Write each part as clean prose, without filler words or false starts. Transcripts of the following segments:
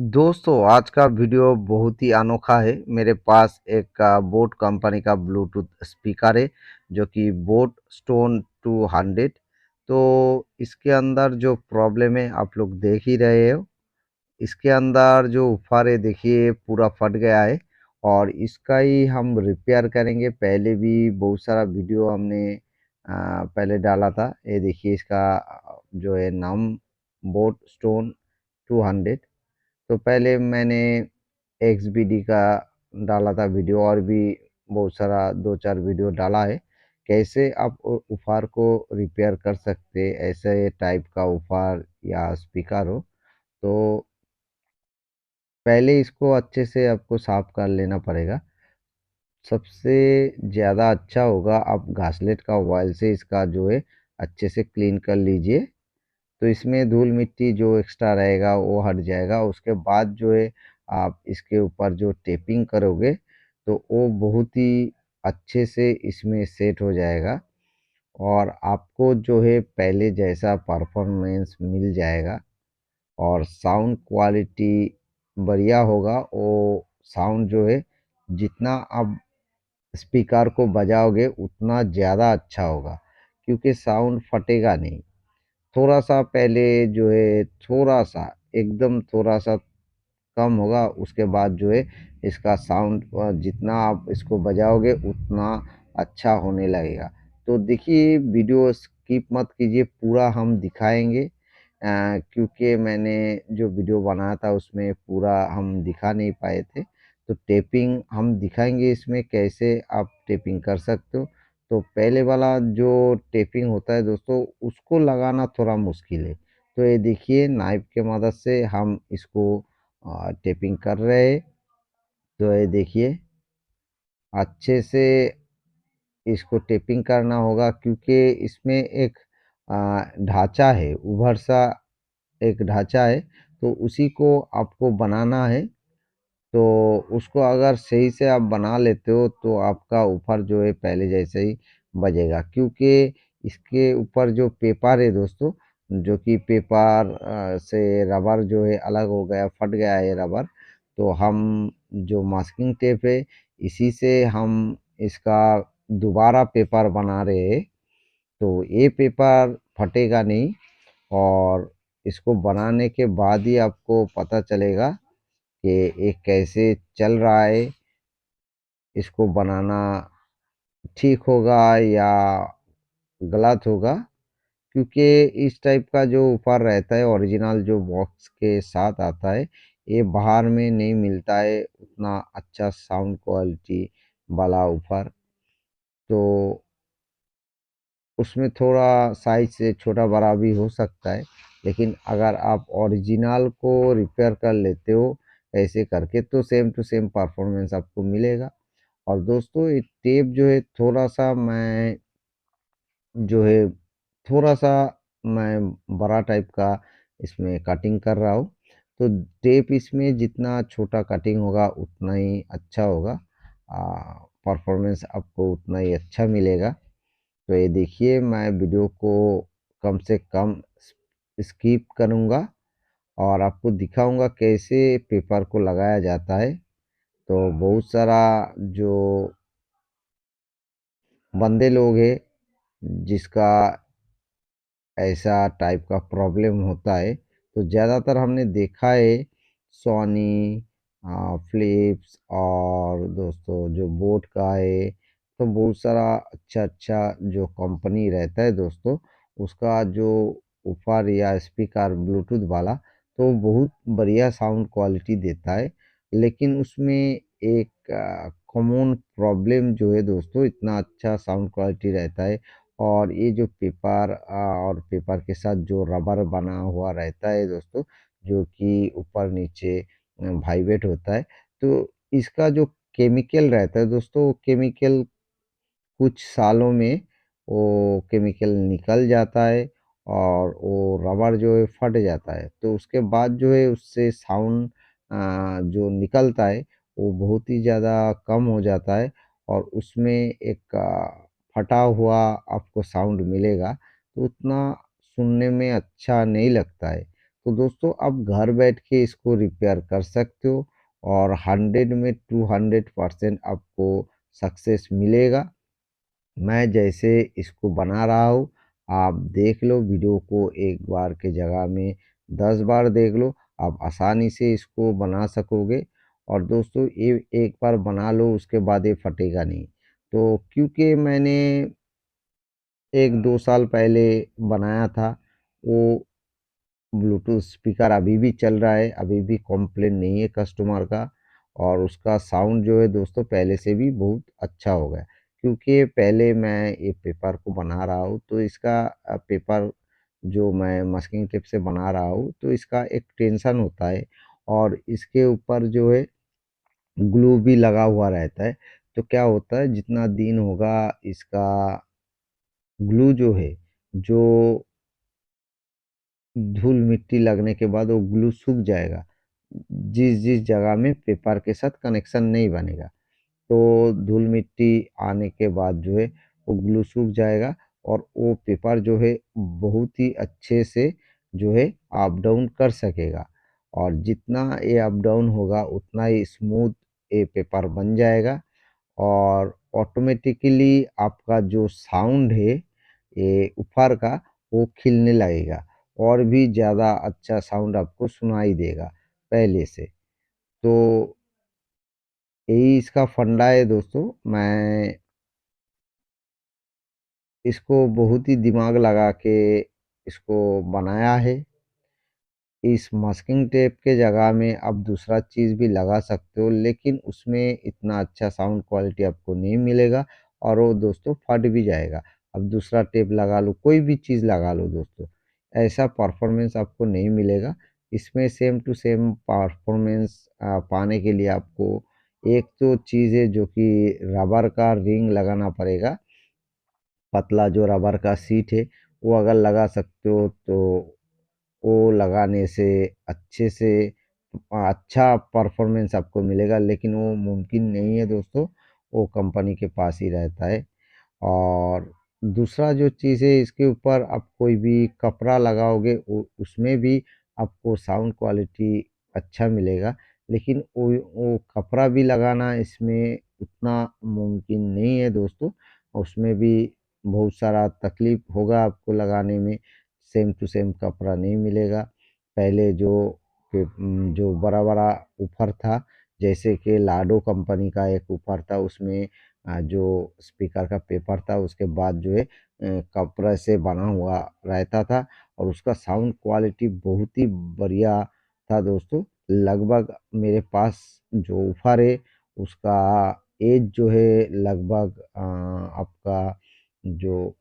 दोस्तों आज का वीडियो बहुत ही अनोखा है। मेरे पास एक बोट कंपनी का ब्लूटूथ स्पीकर है जो कि बोट स्टोन 200। तो इसके अंदर जो प्रॉब्लम है आप लोग देख ही रहे हो। इसके अंदर जो ऊपर है देखिए पूरा फट गया है और इसका ही हम रिपेयर करेंगे। पहले भी बहुत सारा वीडियो हमने पहले डाला था। ये देखिए इसका जो है नाम बोट स्टोन 200। तो पहले मैंने एक्सबीडी का डाला था वीडियो और भी बहुत सारा दो चार वीडियो डाला है कैसे आप उपहार को रिपेयर कर सकते ऐसे टाइप का उपहार या स्पीकर हो। तो पहले इसको अच्छे से आपको साफ कर लेना पड़ेगा। सबसे ज़्यादा अच्छा होगा आप घासलेट का ऑयल से इसका जो है अच्छे से क्लीन कर लीजिए। तो इसमें धूल मिट्टी जो एक्स्ट्रा रहेगा वो हट जाएगा। उसके बाद जो है आप इसके ऊपर जो टेपिंग करोगे तो वो बहुत ही अच्छे से इसमें सेट हो जाएगा और आपको जो है पहले जैसा परफॉर्मेंस मिल जाएगा और साउंड क्वालिटी बढ़िया होगा। वो साउंड जो है जितना आप स्पीकर को बजाओगे उतना ज़्यादा अच्छा होगा क्योंकि साउंड फटेगा नहीं। थोड़ा सा पहले जो है थोड़ा सा एकदम थोड़ा सा कम होगा उसके बाद जो है इसका साउंड जितना आप इसको बजाओगे उतना अच्छा होने लगेगा। तो देखिए वीडियो स्किप मत कीजिए, पूरा हम दिखाएंगे। क्योंकि मैंने जो वीडियो बनाया था उसमें पूरा हम दिखा नहीं पाए थे। तो टेपिंग हम दिखाएंगे इसमें कैसे आप टेपिंग कर सकते हो। तो पहले वाला जो टेपिंग होता है दोस्तों उसको लगाना थोड़ा मुश्किल है। तो ये देखिए नाइफ के मदद से हम इसको टेपिंग कर रहे हैं। तो ये देखिए अच्छे से इसको टेपिंग करना होगा क्योंकि इसमें एक ढांचा है, उभर सा एक ढांचा है। तो उसी को आपको बनाना है। तो उसको अगर सही से आप बना लेते हो तो आपका ऊपर जो है पहले जैसे ही बजेगा क्योंकि इसके ऊपर जो पेपर है दोस्तों, जो कि पेपर से रबर जो है अलग हो गया, फट गया है रबर। तो हम जो मास्किंग टेप है इसी से हम इसका दोबारा पेपर बना रहे हैं। तो ये पेपर फटेगा नहीं और इसको बनाने के बाद ही आपको पता चलेगा कि ये कैसे चल रहा है। इसको बनाना ठीक होगा या गलत होगा क्योंकि इस टाइप का जो ऊपर रहता है ओरिजिनल जो बॉक्स के साथ आता है ये बाहर में नहीं मिलता है उतना अच्छा साउंड क्वालिटी वाला ऊपर। तो उसमें थोड़ा साइज से छोटा बड़ा भी हो सकता है, लेकिन अगर आप ओरिजिनल को रिपेयर कर लेते हो ऐसे करके तो सेम टू सेम परफॉर्मेंस आपको मिलेगा। और दोस्तों ये टेप जो है थोड़ा सा मैं जो है थोड़ा सा मैं बड़ा टाइप का इसमें कटिंग कर रहा हूँ। तो टेप इसमें जितना छोटा कटिंग होगा उतना ही अच्छा होगा, परफॉर्मेंस आपको उतना ही अच्छा मिलेगा। तो ये देखिए मैं वीडियो को कम से कम स्किप करूँगा और आपको दिखाऊंगा कैसे पेपर को लगाया जाता है। तो बहुत सारा जो बंदे लोग हैं जिसका ऐसा टाइप का प्रॉब्लम होता है तो ज़्यादातर हमने देखा है सोनी, फिलिप्स और दोस्तों जो बोट का है। तो बहुत सारा अच्छा अच्छा जो कंपनी रहता है दोस्तों उसका जो ऊपर या स्पीकर ब्लूटूथ वाला तो बहुत बढ़िया साउंड क्वालिटी देता है। लेकिन उसमें एक कॉमन प्रॉब्लम जो है दोस्तों इतना अच्छा साउंड क्वालिटी रहता है और ये जो पेपर और पेपर के साथ जो रबर बना हुआ रहता है दोस्तों जो कि ऊपर नीचे वाइब्रेट होता है। तो इसका जो केमिकल रहता है दोस्तों वो केमिकल कुछ सालों में वो केमिकल निकल जाता है और वो रबर जो है फट जाता है। तो उसके बाद जो है उससे साउंड जो निकलता है वो बहुत ही ज़्यादा कम हो जाता है और उसमें एक फटा हुआ आपको साउंड मिलेगा तो उतना सुनने में अच्छा नहीं लगता है। तो दोस्तों आप घर बैठ के इसको रिपेयर कर सकते हो और 100 में 200% आपको सक्सेस मिलेगा। मैं जैसे इसको बना रहा हूँ, आप देख लो वीडियो को, एक बार के जगह में 10 बार देख लो, आप आसानी से इसको बना सकोगे। और दोस्तों ये एक बार बना लो उसके बाद ये फटेगा नहीं। तो क्योंकि मैंने 1-2 साल पहले बनाया था, वो ब्लूटूथ स्पीकर अभी भी चल रहा है, अभी भी कंप्लेन नहीं है कस्टमर का। और उसका साउंड जो है दोस्तों पहले से भी बहुत अच्छा हो गया, क्योंकि पहले मैं ये पेपर को बना रहा हूँ तो इसका पेपर जो मैं मास्किंग टेप से बना रहा हूँ तो इसका एक टेंशन होता है, और इसके ऊपर जो है ग्लू भी लगा हुआ रहता है। तो क्या होता है, जितना दिन होगा इसका ग्लू जो है, जो धूल मिट्टी लगने के बाद वो ग्लू सूख जाएगा, जिस जिस जगह में पेपर के साथ कनेक्शन नहीं बनेगा। तो धूल मिट्टी आने के बाद जो है वो ग्लू सूख जाएगा, और वो पेपर जो है बहुत ही अच्छे से जो है अप डाउन कर सकेगा। और जितना ये अप डाउन होगा उतना ही स्मूथ ये पेपर बन जाएगा। और ऑटोमेटिकली आपका जो साउंड है ये ऊपर का, वो खिलने लगेगा, और भी ज़्यादा अच्छा साउंड आपको सुनाई देगा पहले से। तो यही इसका फंडा है दोस्तों। मैं इसको बहुत ही दिमाग लगा के इसको बनाया है। इस मास्किंग टेप के जगह में आप दूसरा चीज़ भी लगा सकते हो, लेकिन उसमें इतना अच्छा साउंड क्वालिटी आपको नहीं मिलेगा, और वो दोस्तों फट भी जाएगा। अब दूसरा टेप लगा लो, कोई भी चीज़ लगा लो दोस्तों, ऐसा परफॉर्मेंस आपको नहीं मिलेगा। इसमें सेम टू सेम परफॉर्मेंस पाने के लिए आपको एक तो चीज़ है जो कि रबर का रिंग लगाना पड़ेगा। पतला जो रबर का सीट है वो अगर लगा सकते हो तो वो लगाने से अच्छे से अच्छा परफॉर्मेंस आपको मिलेगा, लेकिन वो मुमकिन नहीं है दोस्तों, वो कंपनी के पास ही रहता है। और दूसरा जो चीज़ है, इसके ऊपर आप कोई भी कपड़ा लगाओगे उसमें भी आपको साउंड क्वालिटी अच्छा मिलेगा, लेकिन वो कपड़ा भी लगाना इसमें उतना मुमकिन नहीं है दोस्तों। उसमें भी बहुत सारा तकलीफ होगा आपको लगाने में, सेम टू सेम कपड़ा नहीं मिलेगा। पहले जो बड़ा बड़ा ऊपर था, जैसे कि लाडो कंपनी का एक ऊपर था, उसमें जो स्पीकर का पेपर था उसके बाद जो है कपड़े से बना हुआ रहता था, और उसका साउंड क्वालिटी बहुत ही बढ़िया था दोस्तों। लगभग मेरे पास जो ऊपर है उसका एज जो है लगभग आपका जो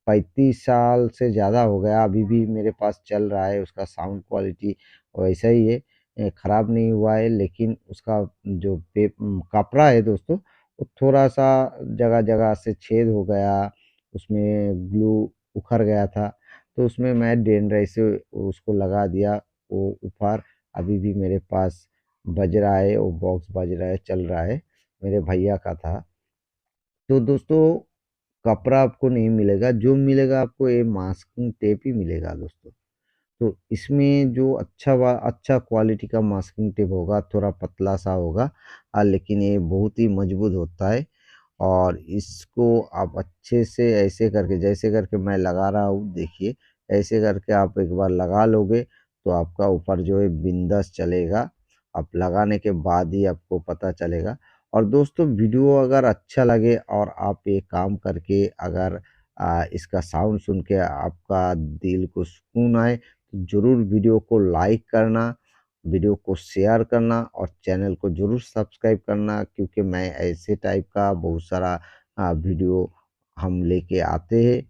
35 साल से ज़्यादा हो गया, अभी भी मेरे पास चल रहा है। उसका साउंड क्वालिटी वैसा ही है, ख़राब नहीं हुआ है। लेकिन उसका जो कपड़ा है दोस्तों, वो थोड़ा सा जगह जगह से छेद हो गया, उसमें ग्लू उखड़ गया था। तो उसमें मैं डेनड्राई से उसको लगा दिया, वो ऊपर अभी भी मेरे पास बज रहा है, वो बॉक्स बज रहा है, चल रहा है, मेरे भैया का था। तो दोस्तों कपड़ा आपको नहीं मिलेगा, जो मिलेगा आपको ये मास्किंग टेप ही मिलेगा दोस्तों। तो इसमें जो अच्छा क्वालिटी का मास्किंग टेप होगा, थोड़ा पतला सा होगा, लेकिन ये बहुत ही मजबूत होता है। और इसको आप अच्छे से ऐसे करके, जैसे करके मैं लगा रहा हूँ देखिए, ऐसे करके आप एक बार लगा लोगे तो आपका ऊपर जो है बिंदास चलेगा। आप लगाने के बाद ही आपको पता चलेगा। और दोस्तों वीडियो अगर अच्छा लगे और आप ये काम करके अगर इसका साउंड सुन के आपका दिल को सुकून आए, तो ज़रूर वीडियो को लाइक करना, वीडियो को शेयर करना, और चैनल को ज़रूर सब्सक्राइब करना, क्योंकि मैं ऐसे टाइप का बहुत सारा वीडियो हम लेके आते हैं।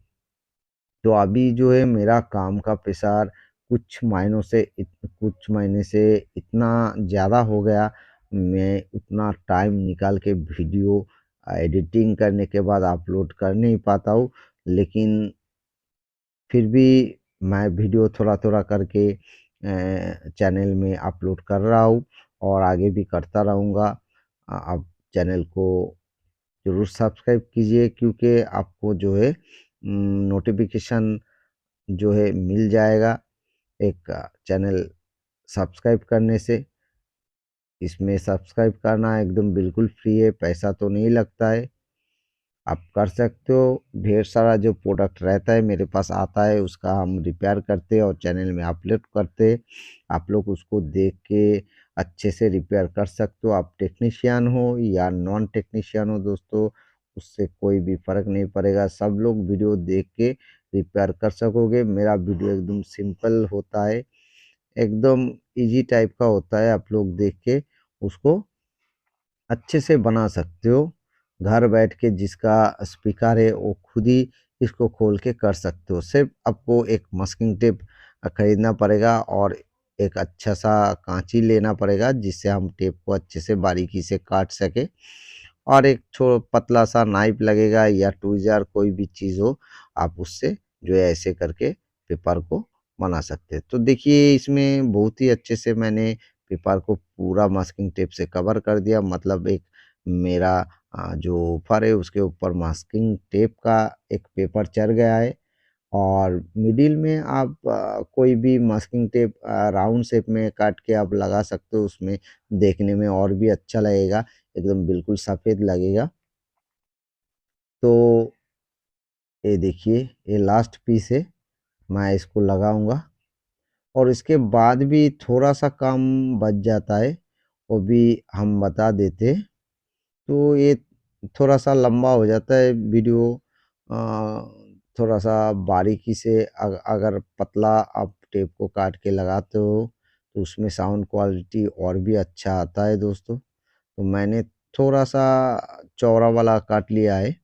तो अभी जो है मेरा काम का प्रेशर कुछ महीने से इतना ज़्यादा हो गया, मैं उतना टाइम निकाल के वीडियो एडिटिंग करने के बाद अपलोड कर नहीं पाता हूँ। लेकिन फिर भी मैं वीडियो थोड़ा थोड़ा करके चैनल में अपलोड कर रहा हूँ, और आगे भी करता रहूँगा। आप चैनल को ज़रूर सब्सक्राइब कीजिए, क्योंकि आपको जो है नोटिफिकेशन जो है मिल जाएगा। एक चैनल सब्सक्राइब करने से। इसमें सब्सक्राइब करना एकदम बिल्कुल फ्री है, पैसा तो नहीं लगता है, आप कर सकते हो। ढेर सारा जो प्रोडक्ट रहता है मेरे पास आता है, उसका हम रिपेयर करते हैं और चैनल में अपलोड करते हैं। आप लोग उसको देख के अच्छे से रिपेयर कर सकते हो। आप टेक्नीशियन हो या नॉन टेक्नीशियन हो दोस्तों, उससे कोई भी फ़र्क नहीं पड़ेगा, सब लोग वीडियो देख के रिपेयर कर सकोगे। मेरा वीडियो एकदम सिंपल होता है, एकदम इजी टाइप का होता है, आप लोग देख के उसको अच्छे से बना सकते हो। घर बैठ के जिसका स्पीकर है वो खुद ही इसको खोल के कर सकते हो। सिर्फ आपको एक मास्किंग टेप खरीदना पड़ेगा और एक अच्छा सा कांची लेना पड़ेगा, जिससे हम टेप को अच्छे से बारीकी से काट सके। और एक पतला सा नाइफ लगेगा या ट्वीज़र, कोई भी चीज़ हो, आप उससे जो है ऐसे करके पेपर को बना सकते हैं। तो देखिए इसमें बहुत ही अच्छे से मैंने पेपर को पूरा मास्किंग टेप से कवर कर दिया, मतलब एक मेरा जो ऊपर है उसके ऊपर मास्किंग टेप का एक पेपर चढ़ गया है। और मिडिल में आप कोई भी मास्किंग टेप राउंड शेप में काट के आप लगा सकते हो, उसमें देखने में और भी अच्छा लगेगा, एकदम बिल्कुल सफ़ेद लगेगा। तो ये देखिए ये लास्ट पीस है, मैं इसको लगाऊंगा और इसके बाद भी थोड़ा सा काम बच जाता है, वो भी हम बता देते। तो ये थोड़ा सा लंबा हो जाता है वीडियो, अ, थोड़ा सा बारीकी से अगर पतला आप टेप को काट के लगाते हो तो उसमें साउंड क्वालिटी और भी अच्छा आता है दोस्तों। तो मैंने थोड़ा सा चौड़ा वाला काट लिया है,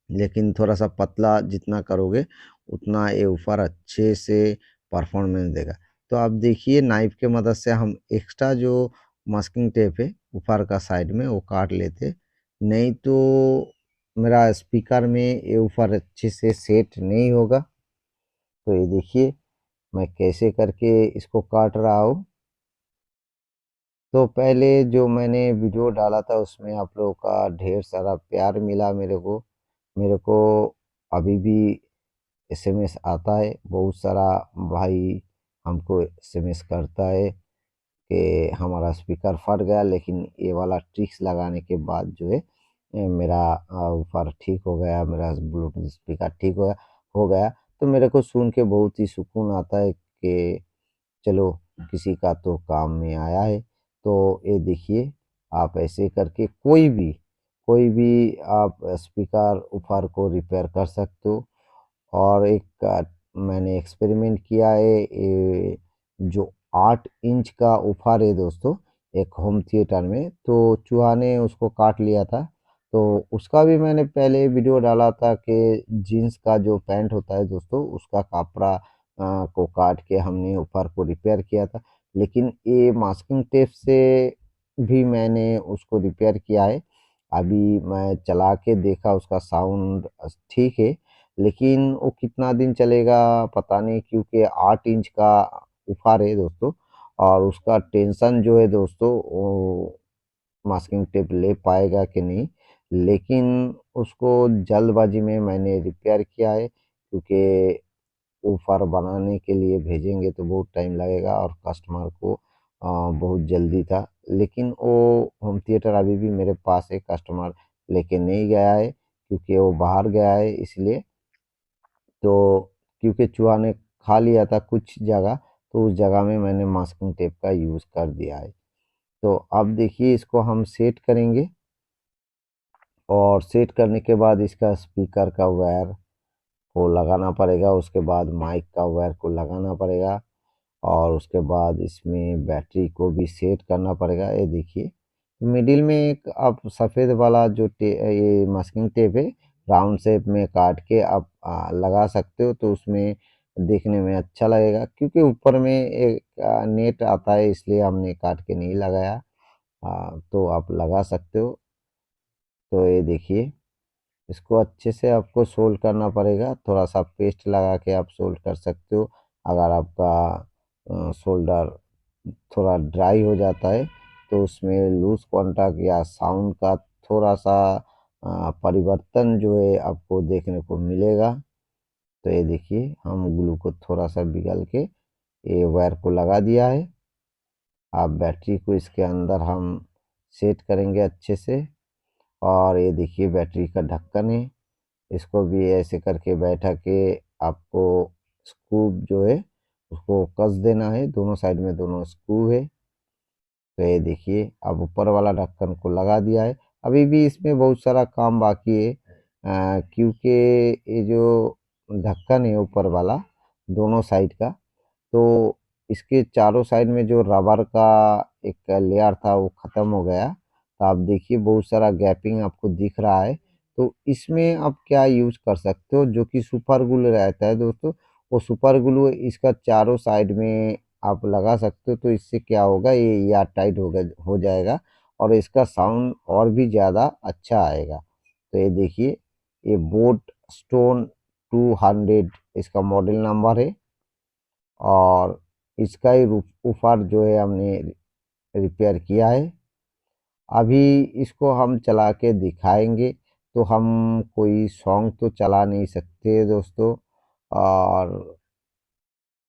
लेकिन थोड़ा सा पतला जितना करोगे उतना ये ऊपर अच्छे से परफॉर्मेंस देगा। तो आप देखिए नाइफ के मदद से हम एक्स्ट्रा जो मास्किंग टेप है ऊपर का साइड में वो काट लेते, नहीं तो मेरा स्पीकर में ये ऊपर अच्छे से सेट नहीं होगा। तो ये देखिए मैं कैसे करके इसको काट रहा हूँ। तो पहले जो मैंने वीडियो डाला था उसमें आप लोगों का ढेर सारा प्यार मिला मेरे को अभी भी एसएमएस आता है, बहुत सारा भाई हमको एसएमएस करता है कि हमारा स्पीकर फट गया, लेकिन ये वाला ट्रिक्स लगाने के बाद जो है मेरा ऊपर ठीक हो गया, मेरा ब्लूटूथ स्पीकर ठीक हो गया। तो मेरे को सुन के बहुत ही सुकून आता है कि चलो किसी का तो काम में आया है। तो ये देखिए आप ऐसे करके कोई भी आप स्पीकर ऊपर को रिपेयर कर सकते हो। और एक मैंने एक्सपेरिमेंट किया है, ये जो 8 इंच का ऊपर है दोस्तों, एक होम थिएटर में, तो चूहा ने उसको काट लिया था। तो उसका भी मैंने पहले वीडियो डाला था कि जीन्स का जो पैंट होता है दोस्तों, उसका कपड़ा को काट के हमने ऊपर को रिपेयर किया था। लेकिन ये मास्किंग टेप से भी मैंने उसको रिपेयर किया है। अभी मैं चला के देखा, उसका साउंड ठीक है, लेकिन वो कितना दिन चलेगा पता नहीं, क्योंकि 8 इंच का ऊपर है दोस्तों। और उसका टेंशन जो है दोस्तों, वो मास्किंग टेप ले पाएगा कि नहीं। लेकिन उसको जल्दबाजी में मैंने रिपेयर किया है, क्योंकि ऊपर बनाने के लिए भेजेंगे तो बहुत टाइम लगेगा और कस्टमर को बहुत जल्दी था। लेकिन वो होम थिएटर अभी भी मेरे पास है, कस्टमर लेके नहीं गया है क्योंकि वो बाहर गया है इसलिए। तो क्योंकि चूहा ने खा लिया था कुछ जगह, तो उस जगह में मैंने मास्किंग टेप का यूज़ कर दिया है। तो अब देखिए इसको हम सेट करेंगे, और सेट करने के बाद इसका स्पीकर का वायर को लगाना पड़ेगा, उसके बाद माइक का वायर को लगाना पड़ेगा, और उसके बाद इसमें बैटरी को भी सेट करना पड़ेगा। ये देखिए मिडिल में एक आप सफ़ेद वाला जो ये मास्किंग टेप है, राउंड शेप में काट के आप लगा सकते हो, तो उसमें देखने में अच्छा लगेगा। क्योंकि ऊपर में एक नेट आता है, इसलिए हमने काट के नहीं लगाया। तो आप लगा सकते हो। तो ये देखिए इसको अच्छे से आपको सोल्ड करना पड़ेगा, थोड़ा सा पेस्ट लगा के आप सोल्ड कर सकते हो। अगर आपका सोल्डर थोड़ा ड्राई हो जाता है तो उसमें लूज़ कॉन्टैक्ट या साउंड का थोड़ा सा परिवर्तन जो है आपको देखने को मिलेगा। तो ये देखिए हम ग्लू को थोड़ा सा पिघल के ये वायर को लगा दिया है। अब बैटरी को इसके अंदर हम सेट करेंगे अच्छे से। और ये देखिए बैटरी का ढक्कन है, इसको भी ऐसे करके बैठा के आपको स्क्रू जो है उसको कस देना है। दोनों साइड में दोनों स्क्रू है। तो ये देखिए अब ऊपर वाला ढक्कन को लगा दिया है। अभी भी इसमें बहुत सारा काम बाकी है, क्योंकि ये जो ढक्कन है ऊपर वाला दोनों साइड का, तो इसके चारों साइड में जो रबर का एक लेयर था वो ख़त्म हो गया। तो आप देखिए बहुत सारा गैपिंग आपको दिख रहा है। तो इसमें आप क्या यूज़ कर सकते हो, जो कि सुपर ग्लू रहता है दोस्तों, वो सुपर ग्लू इसका चारों साइड में आप लगा सकते हो। तो इससे क्या होगा, ये एयर टाइट हो जाएगा और इसका साउंड और भी ज़्यादा अच्छा आएगा। तो ये देखिए ये बोट स्टोन 200 इसका मॉडल नंबर है। और इसका ही ऊपर जो है हमने रिपेयर किया है। अभी इसको हम चला के दिखाएंगे। तो हम कोई सॉन्ग तो चला नहीं सकते दोस्तों, और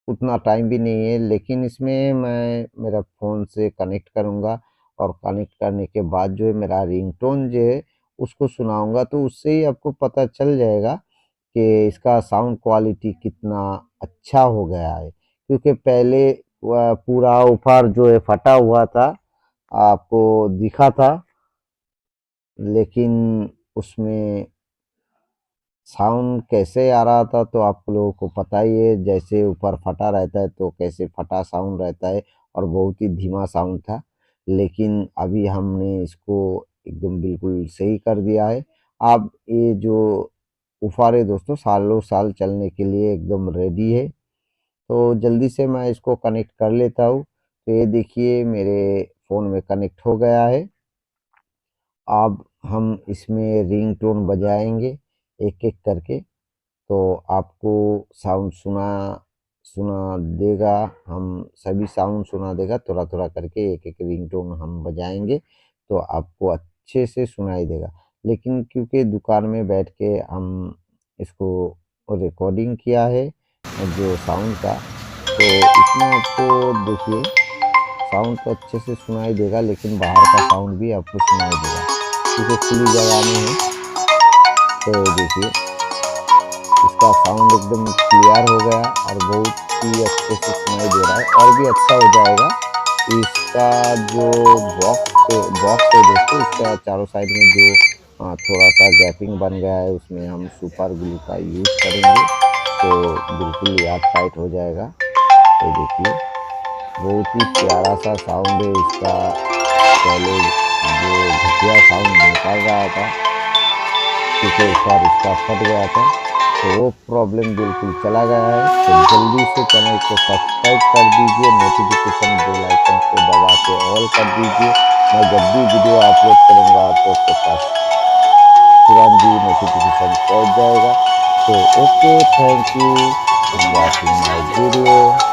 उतना टाइम भी नहीं है, लेकिन इसमें मैं मेरा फ़ोन से कनेक्ट करूँगा और कनेक्ट करने के बाद जो है मेरा रिंगटोन जो है उसको सुनाऊँगा। तो उससे ही आपको पता चल जाएगा कि इसका साउंड क्वालिटी कितना अच्छा हो गया है। क्योंकि पहले वह पूरा ऊपर जो है फटा हुआ था, आपको दिखा था, लेकिन उसमें साउंड कैसे आ रहा था तो आप लोगों को पता ही है। जैसे ऊपर फटा रहता है तो कैसे फटा साउंड रहता है, और बहुत ही धीमा साउंड था। लेकिन अभी हमने इसको एकदम बिल्कुल सही कर दिया है। अब ये जो ऊपर है दोस्तों सालों साल चलने के लिए एकदम रेडी है। तो जल्दी से मैं इसको कनेक्ट कर लेता हूँ। तो ये देखिए मेरे फ़ोन में कनेक्ट हो गया है। अब हम इसमें रिंगटोन बजाएंगे एक एक करके। तो आपको साउंड सुना सुना देगा, हम सभी साउंड सुना देगा थोड़ा थोड़ा करके। एक एक रिंगटोन हम बजाएंगे तो आपको अच्छे से सुनाई देगा। लेकिन क्योंकि दुकान में बैठ के हम इसको रिकॉर्डिंग किया है जो साउंड का, तो इसमें आपको देखिए साउंड तो अच्छे से सुनाई देगा, लेकिन बाहर का साउंड भी आपको सुनाई देगा क्योंकि खुली जगह में है। तो देखिए इसका साउंड एकदम क्लियर हो गया और बहुत ही अच्छे से सुनाई दे रहा है, और भी अच्छा हो जाएगा। इसका जो बॉक्स है दोस्तों, इसका चारों साइड में जो थोड़ा सा गैपिंग बन गया है उसमें हम सुपर ग्लू का यूज़ करेंगे तो बिल्कुल एयर टाइट हो जाएगा। तो देखिए बहुत ही प्यारा सा साउंड है इसका। पहले जो घटिया साउंड निकाल रहा था क्योंकि ऊपर इसका फट गया था, तो वो प्रॉब्लम बिल्कुल चला गया है। तो जल्दी से चैनल को सब्सक्राइब कर दीजिए, नोटिफिकेशन बेल आइकन को दबा के ऑल कर दीजिए। मैं जब भी वीडियो अपलोड करूँगा तो आपके पास तुरंत भी नोटिफिकेशन पहुँच जाएगा। तो okay, thank you for watching my video.